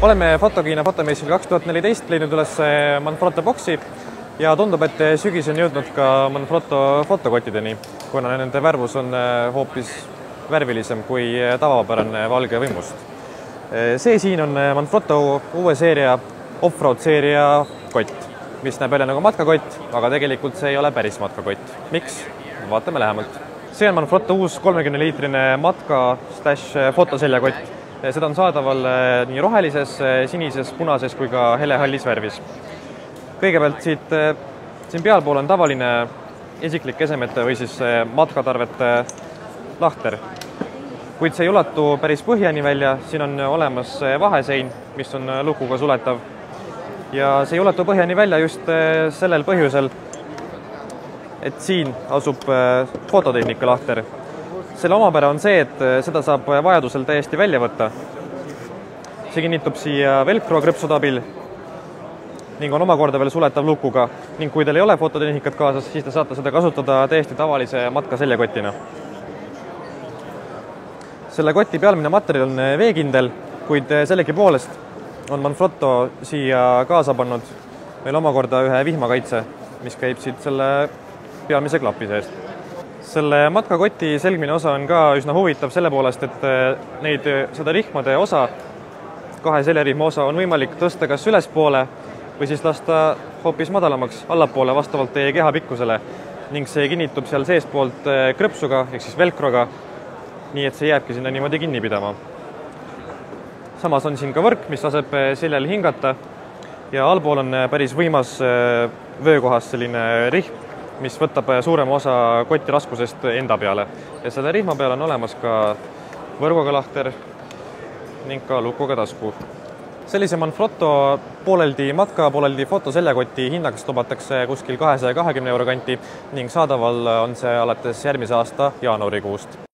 Oleme Fotokiina fotomessil 2014 leidnud üles Manfrotto boksi ja tundub, et sügis on jõudnud ka Manfrotto fotokottideni, kuna nende värvus on hoopis värvilisem kui tavapärane valge või must. See siin on Manfrotto uue seeria off-road seeria kott, mis näeb välja nagu matkakott, aga tegelikult see ei ole päris matkakott. Miks? Vaatame lähemalt. See on Manfrotto uus 30-liitrine matka/fotoseljakott. Seda on saadaval nii rohelises, sinises, punases kui ka hele-hallis värvis. Kõigepealt siin pealpool on tavaline isiklik esemete või siis matkatarvete lahter. Kuid see ei ulatu päris põhjani välja, siin on olemas vahesein, mis on lukuga suletav. Ja see ei ulatu põhjani välja just sellel põhjusel, et siin asub fototehnika lahter. Selle omapära on see, et seda saab vajadusel täiesti välja võtta. See kinnitub siia velcro krõpsude abil ning on omakorda veel suletav lukuga. Ning kui teil ei ole fototehnikat kaasas, siis te saate seda kasutada täiesti tavalise matkaseljakotina. Selle koti pealmine materjal on veekindel, kuid sellegipoolest on Manfrotto siia kaasa pannud meil omakorda ühe vihmakaitse, mis käib siit selle pealmise klapi seest. Selle matkakoti selgmine osa on ka üsna huvitav selle poolest, et seda rihmade osa, kahe seljarihma osa on võimalik tõsta kas ülespoole või siis lasta hoopis madalamaks allapoole vastavalt teie keha pikkusele ning see kinnitub seal seespoolt krõpsuga ehk siis velcroga, nii et see jääbki sinna niimoodi kinni pidama. Samas on siin ka võrk, mis laseb seljal hingata ja allpool on päris võimas vöökohas selline rihm, mis võtab suurema osa koti raskusest enda peale. Ja selle rihma peal on olemas ka võrguga lahter ning ka lukuga tasku. Sellise Manfrotto pooleldi matka, pooleldi fotoseljakoti hinnaks lubatakse kuskil 220 € kanti ning saadaval on see alates järgmise aasta jaanuarikuust.